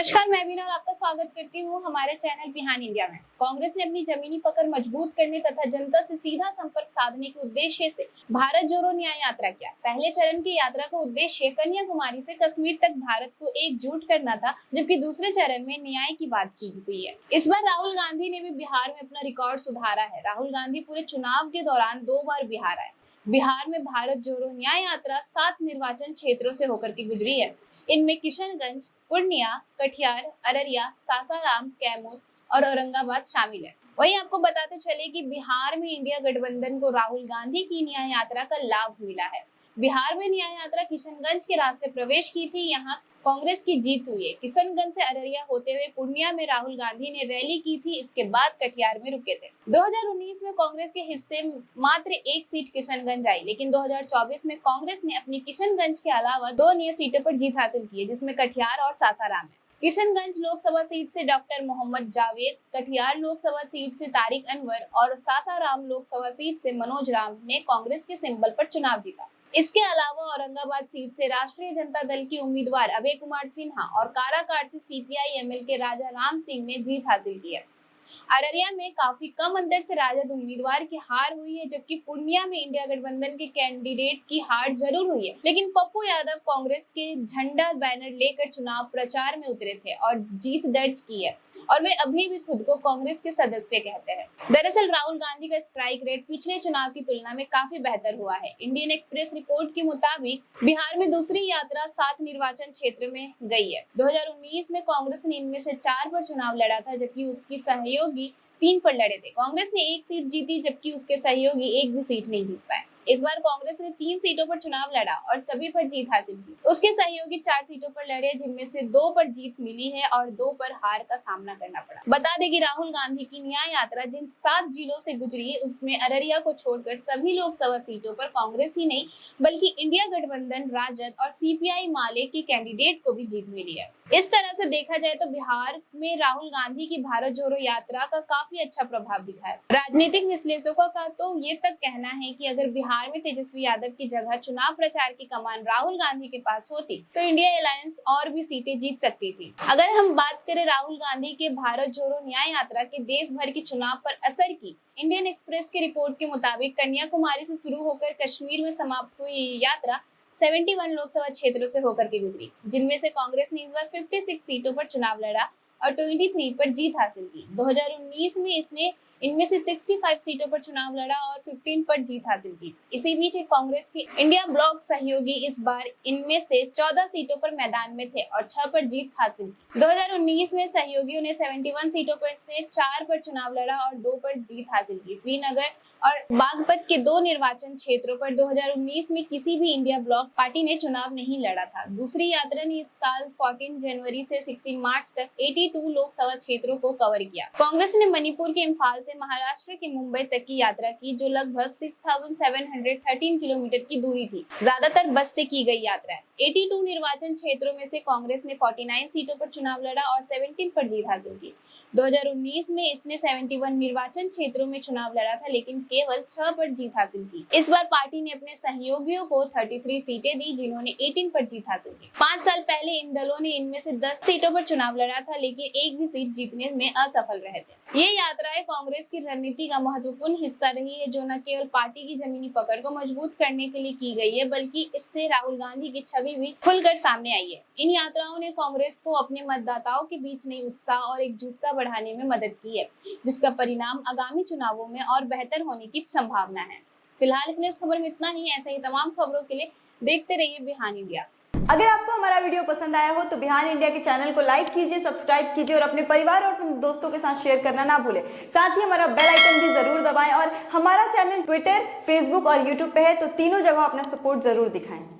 नमस्कार, मैं वीना और आपका स्वागत करती हूँ हमारे चैनल बिहान इंडिया में। कांग्रेस ने अपनी जमीनी पकड़ मजबूत करने तथा जनता से सीधा संपर्क साधने के उद्देश्य से भारत जोड़ो न्याय यात्रा किया। पहले चरण की यात्रा का उद्देश्य कन्याकुमारी से कश्मीर तक भारत को एकजुट करना था, जबकि दूसरे चरण में न्याय की बात की हुई है। इस बार राहुल गांधी ने भी बिहार में अपना रिकॉर्ड सुधारा है। राहुल गांधी पूरे चुनाव के दौरान 2 बार बिहार आए। बिहार में भारत जोड़ो न्याय यात्रा 7 निर्वाचन क्षेत्रों से होकर के गुजरी है। इनमें किशनगंज, पूर्णिया, कटिहार, अररिया, सासाराम, कैमूर और औरंगाबाद शामिल है। वहीं आपको बताते चले कि बिहार में इंडिया गठबंधन को राहुल गांधी की न्याय यात्रा का लाभ मिला है। बिहार में न्याय यात्रा किशनगंज के रास्ते प्रवेश की थी। यहाँ कांग्रेस की जीत हुई है। किशनगंज से अररिया होते हुए पूर्णिया में राहुल गांधी ने रैली की थी। इसके बाद कटिहार में रुके थे। 2019 में कांग्रेस के हिस्से मात्र 1 सीट किशनगंज आई, लेकिन 2024 में कांग्रेस ने अपनी किशनगंज के अलावा 2 अन्य सीटों पर जीत हासिल की है, जिसमें कटिहार और सासाराम है। किशनगंज लोकसभा सीट से डॉक्टर मोहम्मद जावेद, कटिहार लोकसभा सीट से तारिक अनवर और सासाराम लोकसभा सीट से मनोज राम ने कांग्रेस के सिंबल पर चुनाव जीता। इसके अलावा औरंगाबाद सीट से राष्ट्रीय जनता दल के उम्मीदवार अभय कुमार सिन्हा और काराकाट से सीपीआई एमएल के राजा राम सिंह ने जीत हासिल की है। अररिया में काफी कम अंतर से राजद उम्मीदवार की हार हुई है, जबकि पूर्णिया में इंडिया गठबंधन के कैंडिडेट की हार जरूर हुई है, लेकिन पप्पू यादव कांग्रेस के झंडा बैनर लेकर चुनाव प्रचार में उतरे थे और जीत दर्ज की है, और वे अभी भी खुद को कांग्रेस के सदस्य कहते हैं। दरअसल राहुल गांधी का स्ट्राइक रेट पिछले चुनाव की तुलना में काफी बेहतर हुआ है। इंडियन एक्सप्रेस रिपोर्ट के मुताबिक बिहार में दूसरी यात्रा 7 निर्वाचन क्षेत्र में गई है। 2019 में कांग्रेस ने इनमें से 4 पर चुनाव लड़ा था, जबकि उसकी सहयोगी 3 पर लड़े थे। कांग्रेस ने 1 सीट जीती, जबकि उसके सहयोगी 1 भी सीट नहीं जीत पाए। इस बार कांग्रेस ने 3 सीटों पर चुनाव लड़ा और सभी पर जीत हासिल की। उसके सहयोगी 4 सीटों पर लड़े, जिनमें से 2 पर जीत मिली है और 2 पर हार का सामना करना पड़ा। बता दें कि राहुल गांधी की न्याय यात्रा जिन 7 जिलों से गुजरी, उसमें अररिया को छोड़कर सभी लोकसभा सीटों पर कांग्रेस ही नहीं बल्कि इंडिया गठबंधन, राजद और सीपीआई माले के कैंडिडेट को भी जीत मिली है। इस तरह से देखा जाए तो बिहार में राहुल गांधी की भारत जोड़ो यात्रा का काफी अच्छा प्रभाव दिखा है। राजनीतिक विश्लेषकों का तो ये तक कहना है कि अगर बिहार में तेजस्वी यादव की जगह चुनाव प्रचार की कमान राहुल गांधी के पास होती तो इंडिया अलायंस और भी सीटें जीत सकती थी। अगर हम बात करें राहुल गांधी के भारत जोड़ो न्याय यात्रा के देश भर के चुनाव पर असर की, इंडियन एक्सप्रेस की रिपोर्ट के मुताबिक कन्याकुमारी से शुरू होकर कश्मीर में समाप्त हुई ये यात्रा 71 लोकसभा क्षेत्रों से होकर के गुजरी, जिनमें से कांग्रेस ने इस बार 56 सीटों पर चुनाव लड़ा और 23 पर जीत हासिल की। 2019 में इसने इनमें से 65 सीटों पर चुनाव लड़ा और 15 पर जीत हासिल की। इसी बीच कांग्रेस के इंडिया ब्लॉक सहयोगी इस बार इनमें से 14 सीटों पर मैदान में थे और 6 पर जीत हासिल की। 2019 में सहयोगियों ने 71 सीटों पर से 4 पर चुनाव लड़ा और 2 पर जीत हासिल की। श्रीनगर और बागपत के 2 निर्वाचन क्षेत्रों पर 2019 में किसी भी इंडिया ब्लॉक पार्टी ने चुनाव नहीं लड़ा था। दूसरी यात्रा ने इस साल 14 जनवरी से 16 मार्च तक 82 लोकसभा क्षेत्रों को कवर किया। कांग्रेस ने मणिपुर के इम्फाल से महाराष्ट्र के मुंबई तक की यात्रा की, जो लगभग 6713 किलोमीटर की दूरी थी। ज्यादातर बस से की गई यात्रा है। 82 निर्वाचन क्षेत्रों में से कांग्रेस ने 49 सीटों पर चुनाव लड़ा और 17 पर जीत हासिल की। 2019 में इसने 71 निर्वाचन क्षेत्रों में चुनाव लड़ा था, लेकिन केवल 6 पर जीत हासिल की। इस बार पार्टी ने अपने सहयोगियों को 33 सीटें दी, जिन्होंने 18 पर जीत हासिल की। 5 साल पहले इन दलों ने इनमें से 10 सीटों पर चुनाव लड़ा था, लेकिन एक भी सीट जीतने में असफल रहे थे। ये यात्राएं कांग्रेस की रणनीति का महत्वपूर्ण हिस्सा रही है, जो न केवल पार्टी की जमीनी पकड़ को मजबूत करने के लिए की गई है, बल्कि इससे राहुल गांधी की छवि भी खुलकर सामने आई है। इन यात्राओं ने कांग्रेस को अपने मतदाताओं के बीच नई उत्साह और एकजुटता बढ़ाने में मदद की है, जिसका परिणाम आगामी चुनावों में और बेहतर होने की संभावना है। फिलहाल के लिए इस खबर में इतना ही। ऐसे ही तमाम खबरों के लिए देखते रहिए बिहान इंडिया। अगर आपको हमारा वीडियो पसंद आया हो तो बिहान इंडिया के चैनल को लाइक कीजिए, सब्सक्राइब कीजिए और अपने परिवार और अपने दोस्तों के साथ शेयर करना ना भूलें। साथ ही हमारा बेल आइकन भी जरूर दबाएं और हमारा चैनल ट्विटर, फेसबुक और यूट्यूब पे है, तो तीनों जगह अपना सपोर्ट जरूर दिखाएं।